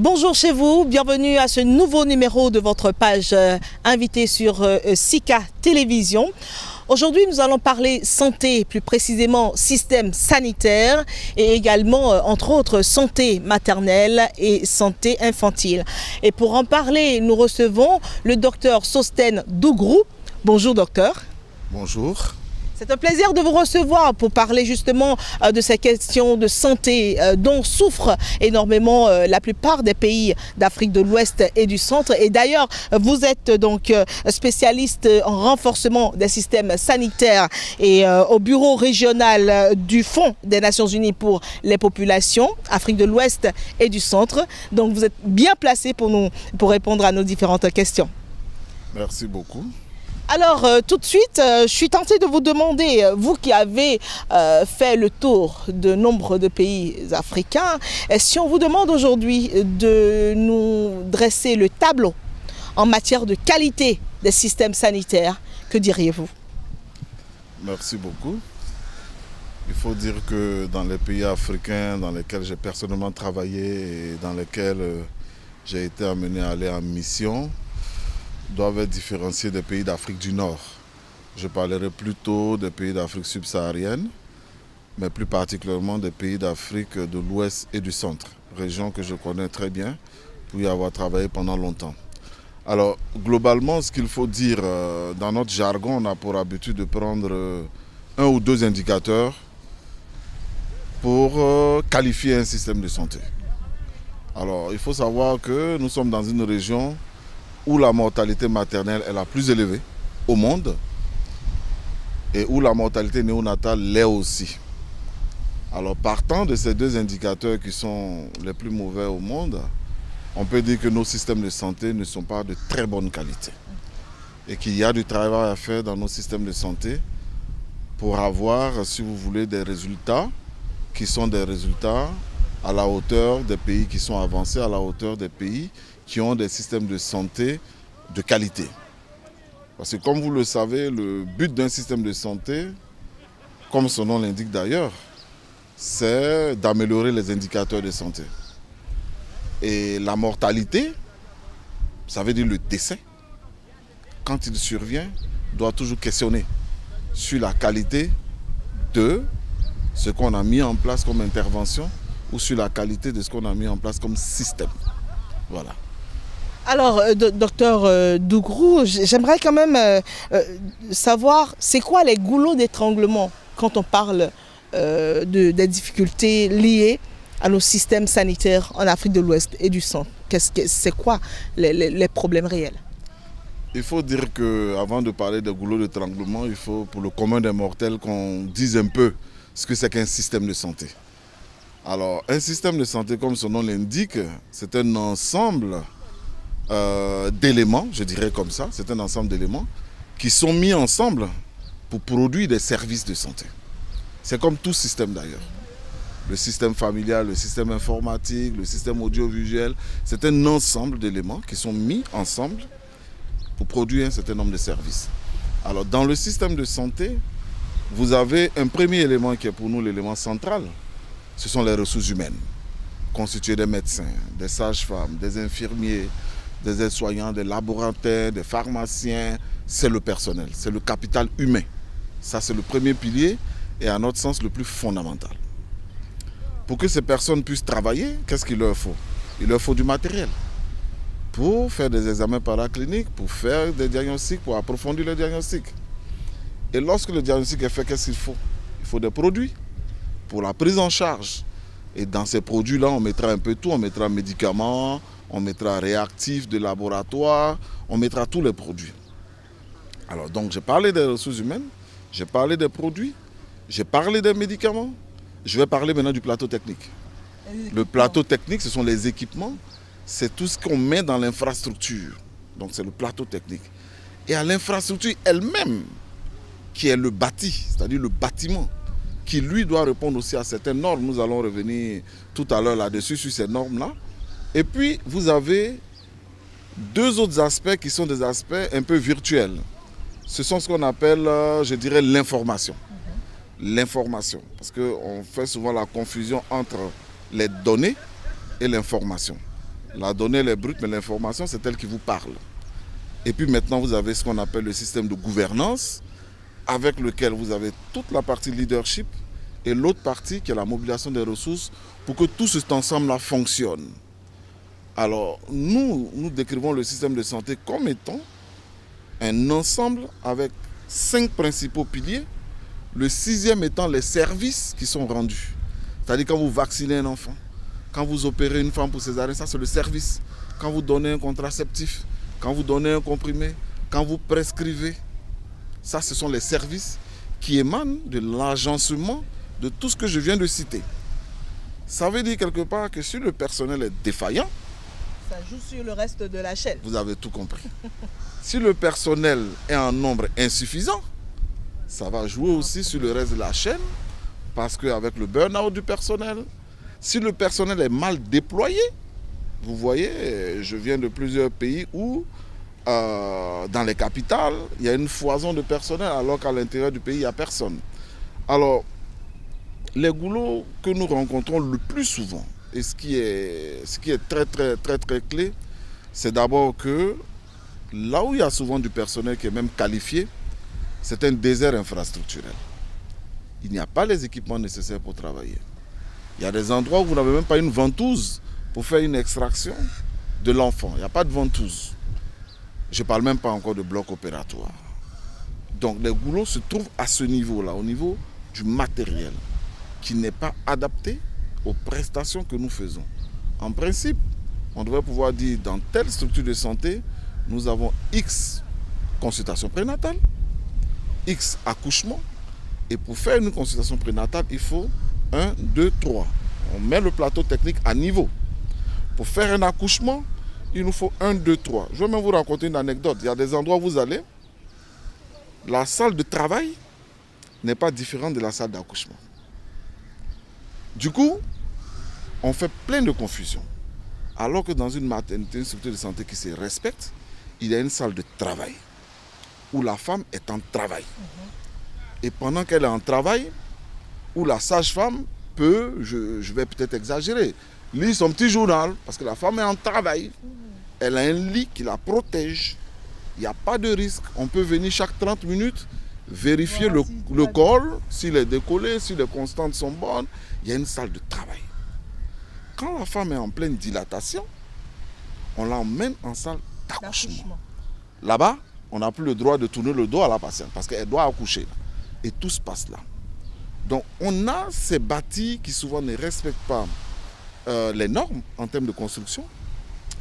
Bonjour chez vous, bienvenue à ce nouveau numéro de votre page invitée sur Sika Télévision. Aujourd'hui, nous allons parler santé, plus précisément système sanitaire et également, entre autres, santé maternelle et santé infantile. Et pour en parler, nous recevons le docteur Sostène Dougrou. Bonjour docteur. Bonjour. C'est un plaisir de vous recevoir pour parler justement de ces questions de santé dont souffrent énormément la plupart des pays d'Afrique de l'Ouest et du Centre. Et d'ailleurs, vous êtes donc spécialiste en renforcement des systèmes sanitaires et au bureau régional du Fonds des Nations Unies pour les populations, Afrique de l'Ouest et du Centre. Donc vous êtes bien placé pour répondre à nos différentes questions. Merci beaucoup. Alors, tout de suite, je suis tentée de vous demander, vous qui avez fait le tour de nombre de pays africains, si on vous demande aujourd'hui de nous dresser le tableau en matière de qualité des systèmes sanitaires, que diriez-vous? Merci beaucoup. Il faut dire que dans les pays africains dans lesquels j'ai personnellement travaillé et dans lesquels j'ai été amené à aller en mission, doivent être différenciés des pays d'Afrique du Nord. Je parlerai plutôt des pays d'Afrique subsaharienne, mais plus particulièrement des pays d'Afrique de l'Ouest et du Centre, région que je connais très bien pour y avoir travaillé pendant longtemps. Alors, globalement, ce qu'il faut dire, dans notre jargon, on a pour habitude de prendre un ou deux indicateurs pour qualifier un système de santé. Alors, il faut savoir que nous sommes dans une région où la mortalité maternelle est la plus élevée au monde et où la mortalité néonatale l'est aussi. Alors partant de ces deux indicateurs qui sont les plus mauvais au monde, on peut dire que nos systèmes de santé ne sont pas de très bonne qualité et qu'il y a du travail à faire dans nos systèmes de santé pour avoir, si vous voulez, des résultats qui sont des résultats à la hauteur des pays qui sont avancés, à la hauteur des pays qui ont des systèmes de santé de qualité. Parce que comme vous le savez, le but d'un système de santé, comme son nom l'indique d'ailleurs, c'est d'améliorer les indicateurs de santé. Et la mortalité, ça veut dire le décès, quand il survient, doit toujours questionner sur la qualité de ce qu'on a mis en place comme intervention ou sur la qualité de ce qu'on a mis en place comme système. Voilà. Alors, docteur Dougrou, j'aimerais quand même savoir, c'est quoi les goulots d'étranglement quand on parle des difficultés liées à nos systèmes sanitaires en Afrique de l'Ouest et du Centre? C'est quoi les problèmes réels? Il faut dire qu'avant de parler des goulots d'étranglement, il faut pour le commun des mortels qu'on dise un peu ce que c'est qu'un système de santé. Alors, un système de santé, comme son nom l'indique, c'est un ensemble d'éléments, je dirais comme ça, c'est un ensemble d'éléments qui sont mis ensemble pour produire des services de santé. C'est comme tout système d'ailleurs. Le système familial, le système informatique, le système audiovisuel, c'est un ensemble d'éléments qui sont mis ensemble pour produire un certain nombre de services. Alors dans le système de santé, vous avez un premier élément qui est pour nous l'élément central, ce sont les ressources humaines, constituées des médecins, des sages-femmes, des infirmiers, des aides-soignants, des laboratoires, des pharmaciens, c'est le personnel, c'est le capital humain. Ça, c'est le premier pilier et à notre sens le plus fondamental. Pour que ces personnes puissent travailler, qu'est-ce qu'il leur faut? Il leur faut du matériel pour faire des examens paracliniques, pour faire des diagnostics, pour approfondir le diagnostic. Et lorsque le diagnostic est fait, qu'est-ce qu'il faut? Il faut des produits pour la prise en charge. Et dans ces produits-là, on mettra un peu tout, on mettra médicaments, on mettra réactifs de laboratoire, on mettra tous les produits. Alors donc j'ai parlé des ressources humaines, j'ai parlé des produits, j'ai parlé des médicaments, je vais parler maintenant du plateau technique. Le plateau technique, ce sont les équipements, c'est tout ce qu'on met dans l'infrastructure. Donc c'est le plateau technique. Et à l'infrastructure elle-même, qui est le bâti, c'est-à-dire le bâtiment, qui lui doit répondre aussi à certaines normes. Nous allons revenir tout à l'heure là-dessus, sur ces normes-là. Et puis, vous avez deux autres aspects qui sont des aspects un peu virtuels. Ce sont ce qu'on appelle, je dirais, l'information. L'information, parce qu'on fait souvent la confusion entre les données et l'information. La donnée, elle est brute, mais l'information, c'est elle qui vous parle. Et puis maintenant, vous avez ce qu'on appelle le système de gouvernance, avec lequel vous avez toute la partie leadership et l'autre partie qui est la mobilisation des ressources pour que tout cet ensemble-là fonctionne. Alors, nous décrivons le système de santé comme étant un ensemble avec 5 principaux piliers. Le 6e étant les services qui sont rendus. C'est-à-dire quand vous vaccinez un enfant, quand vous opérez une femme pour césarienne, ça c'est le service. Quand vous donnez un contraceptif, quand vous donnez un comprimé, quand vous prescrivez, ça ce sont les services qui émanent de l'agencement de tout ce que je viens de citer. Ça veut dire quelque part que si le personnel est défaillant, ça joue sur le reste de la chaîne. Vous avez tout compris. Si le personnel est en nombre insuffisant, ça va jouer aussi sur le reste de la chaîne, parce qu'avec le burn-out du personnel, si le personnel est mal déployé, vous voyez, je viens de plusieurs pays où, dans les capitales, il y a une foison de personnel, alors qu'à l'intérieur du pays, il n'y a personne. Alors, les goulots que nous rencontrons le plus souvent, et ce qui est très clé, c'est d'abord que là où il y a souvent du personnel qui est même qualifié, c'est un désert infrastructurel. Il n'y a pas les équipements nécessaires pour travailler. Il y a des endroits où vous n'avez même pas une ventouse pour faire une extraction de l'enfant. Il n'y a pas de ventouse. Je ne parle même pas encore de bloc opératoire. Donc les goulots se trouvent à ce niveau-là, au niveau du matériel, qui n'est pas adapté aux prestations que nous faisons. En principe, on devrait pouvoir dire dans telle structure de santé, nous avons X consultations prénatales, X accouchements, et pour faire une consultation prénatale, il faut 1, 2, 3. On met le plateau technique à niveau. Pour faire un accouchement, il nous faut 1, 2, 3. Je vais même vous raconter une anecdote. Il y a des endroits où vous allez, la salle de travail n'est pas différente de la salle d'accouchement. Du coup, on fait plein de confusion. Alors que dans une maternité, une structure de santé qui se respecte, il y a une salle de travail où la femme est en travail. Et pendant qu'elle est en travail, où la sage-femme peut, je vais peut-être exagérer, lire son petit journal, parce que la femme est en travail. Elle a un lit qui la protège. Il n'y a pas de risque. On peut venir chaque 30 minutes vérifier le col, s'il est décollé, si les constantes sont bonnes. Il y a une salle de travail. Quand la femme est en pleine dilatation, on l'emmène en salle d'accouchement. Là-bas, on n'a plus le droit de tourner le dos à la patiente parce qu'elle doit accoucher. Et tout se passe là. Donc on a ces bâtis qui souvent ne respectent pas les normes en termes de construction,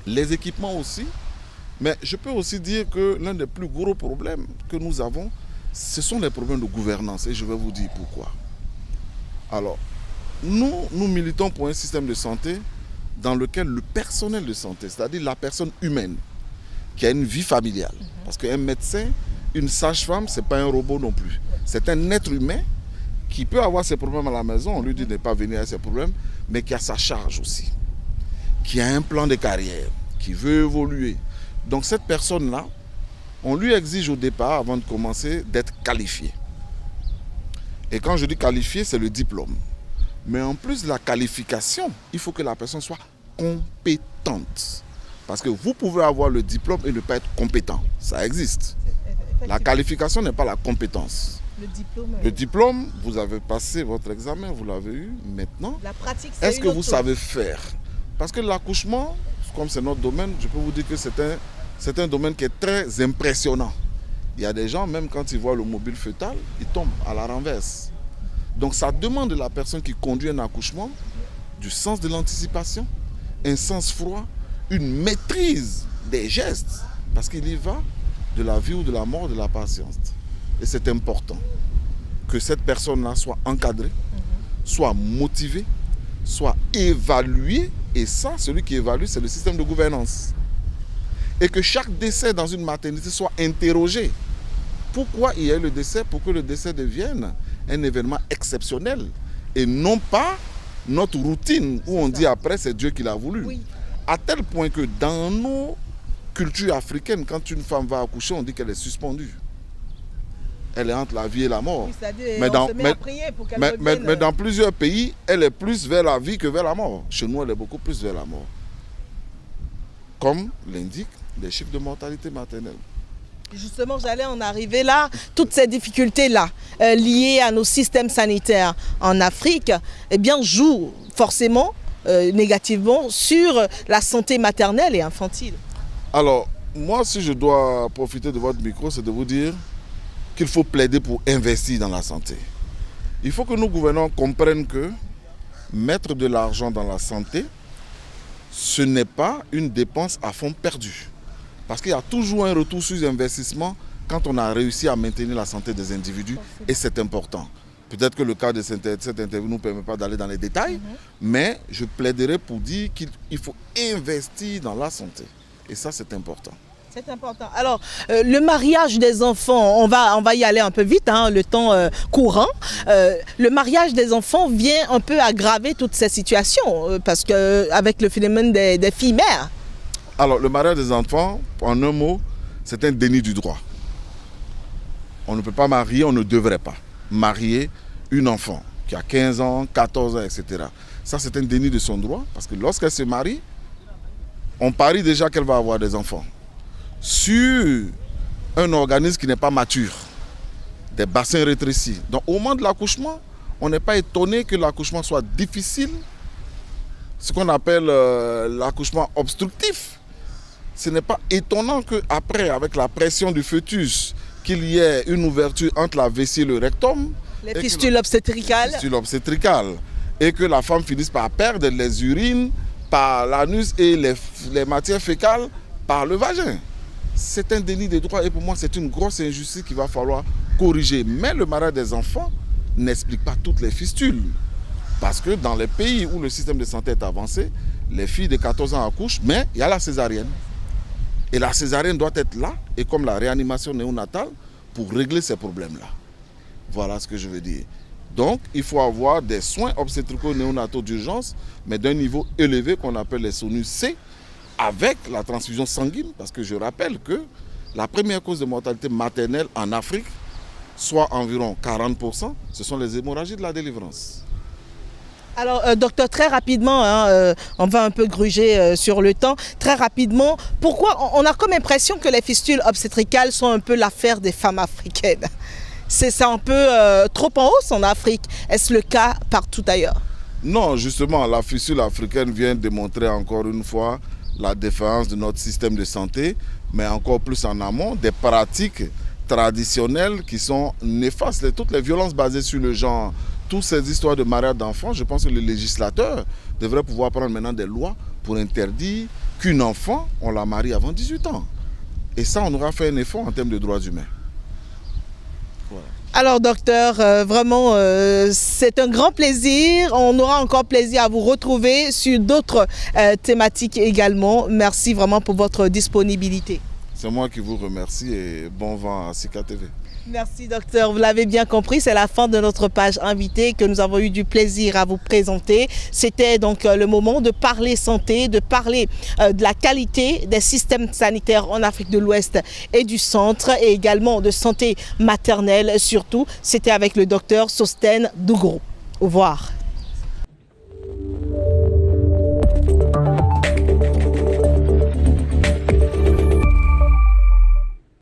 les équipements aussi. Mais je peux aussi dire que l'un des plus gros problèmes que nous avons, ce sont les problèmes de gouvernance. Et je vais vous dire pourquoi. Alors, nous militons pour un système de santé dans lequel le personnel de santé, c'est-à-dire la personne humaine, qui a une vie familiale. Parce qu'un médecin, une sage-femme, ce n'est pas un robot non plus. C'est un être humain qui peut avoir ses problèmes à la maison, on lui dit de ne pas venir à ses problèmes, mais qui a sa charge aussi, qui a un plan de carrière, qui veut évoluer. Donc cette personne-là, on lui exige au départ, avant de commencer, d'être qualifié. Et quand je dis qualifié, c'est le diplôme. Mais en plus de la qualification, il faut que la personne soit compétente. Parce que vous pouvez avoir le diplôme et ne pas être compétent. Ça existe. La qualification n'est pas la compétence. Le diplôme, vous avez passé votre examen, vous l'avez eu. Maintenant, la pratique, est-ce que vous savez faire? Parce que l'accouchement, comme c'est notre domaine, je peux vous dire que c'est un domaine qui est très impressionnant. Il y a des gens, même quand ils voient le mobile fœtal, ils tombent à la renverse. Donc ça demande de la personne qui conduit un accouchement du sens de l'anticipation, un sens froid, une maîtrise des gestes, parce qu'il y va de la vie ou de la mort de la patiente. Et c'est important que cette personne-là soit encadrée, soit motivée, soit évaluée. Et ça, celui qui évalue, c'est le système de gouvernance. Et que chaque décès dans une maternité soit interrogé. Pourquoi il y a eu le décès? Pour que le décès devienne un événement exceptionnel. Et non pas notre routine où on dit après c'est Dieu qui l'a voulu. Oui. À tel point que dans nos cultures africaines, quand une femme va accoucher, on dit qu'elle est suspendue. Elle est entre la vie et la mort. Oui, mais dans plusieurs pays, elle est plus vers la vie que vers la mort. Chez nous, elle est beaucoup plus vers la mort. comme l'indiquent les chiffres de mortalité maternelle. Justement, j'allais en arriver là. Toutes ces difficultés-là liées à nos systèmes sanitaires en Afrique, eh bien, jouent forcément négativement sur la santé maternelle et infantile. Alors, moi, si je dois profiter de votre micro, c'est de vous dire qu'il faut plaider pour investir dans la santé. Il faut que nos gouvernants comprennent que mettre de l'argent dans la santé, ce n'est pas une dépense à fond perdu. Parce qu'il y a toujours un retour sur investissement quand on a réussi à maintenir la santé des individus, et c'est important. Peut-être que le cas de cette interview ne nous permet pas d'aller dans les détails, mais je plaiderai pour dire qu'il faut investir dans la santé. Et ça, c'est important. C'est important. Alors, le mariage des enfants, on va y aller un peu vite, hein, le temps courant. Le mariage des enfants vient un peu aggraver toutes ces situations, parce qu'avec le phénomène des filles mères. Alors, le mariage des enfants, en un mot, c'est un déni du droit. On ne peut pas marier, on ne devrait pas marier une enfant qui a 15 ans, 14 ans, etc. Ça, c'est un déni de son droit, parce que lorsqu'elle se marie, on parie déjà qu'elle va avoir des enfants sur un organisme qui n'est pas mature, des bassins rétrécis. Donc au moment de l'accouchement, on n'est pas étonné que l'accouchement soit difficile, ce qu'on appelle l'accouchement obstructif. Ce n'est pas étonnant qu'après, avec la pression du fœtus, qu'il y ait une ouverture entre la vessie et le rectum. Les fistules obstétricales. Les fistules obstétricales. Et que la femme finisse par perdre les urines par l'anus et les matières fécales par le vagin. C'est un déni de droit et pour moi c'est une grosse injustice qu'il va falloir corriger. Mais le mariage des enfants n'explique pas toutes les fistules. Parce que dans les pays où le système de santé est avancé, les filles de 14 ans accouchent, mais il y a la césarienne. Et la césarienne doit être là, et comme la réanimation néonatale, pour régler ces problèmes-là. Voilà ce que je veux dire. Donc, il faut avoir des soins obstétricaux néonataux d'urgence, mais d'un niveau élevé qu'on appelle les SONU C, avec la transfusion sanguine, parce que je rappelle que la première cause de mortalité maternelle en Afrique, soit environ 40%, ce sont les hémorragies de la délivrance. Alors, docteur, très rapidement, hein, on va un peu gruger sur le temps, très rapidement, pourquoi on a comme impression que les fistules obstétricales sont un peu l'affaire des femmes africaines? C'est un peu trop en hausse en Afrique. Est-ce le cas partout ailleurs? Non, justement, la fistule africaine vient démontrer encore une fois la défaillance de notre système de santé, mais encore plus en amont, des pratiques traditionnelles qui sont néfastes. Toutes les violences basées sur le genre, toutes ces histoires de mariage d'enfants, je pense que le législateur devrait pouvoir prendre maintenant des lois pour interdire qu'une enfant, on la marie avant 18 ans. Et ça, on aura fait un effort en termes de droits humains. Voilà. Alors docteur, vraiment c'est un grand plaisir. On aura encore plaisir à vous retrouver sur d'autres thématiques également. Merci vraiment pour votre disponibilité. C'est moi qui vous remercie et bon vent à Sika TV. Merci docteur, vous l'avez bien compris, c'est la fin de notre page invitée que nous avons eu du plaisir à vous présenter. C'était donc le moment de parler santé, de parler de la qualité des systèmes sanitaires en Afrique de l'Ouest et du centre et également de santé maternelle surtout. C'était avec le docteur Sostène Dougrou. Au revoir.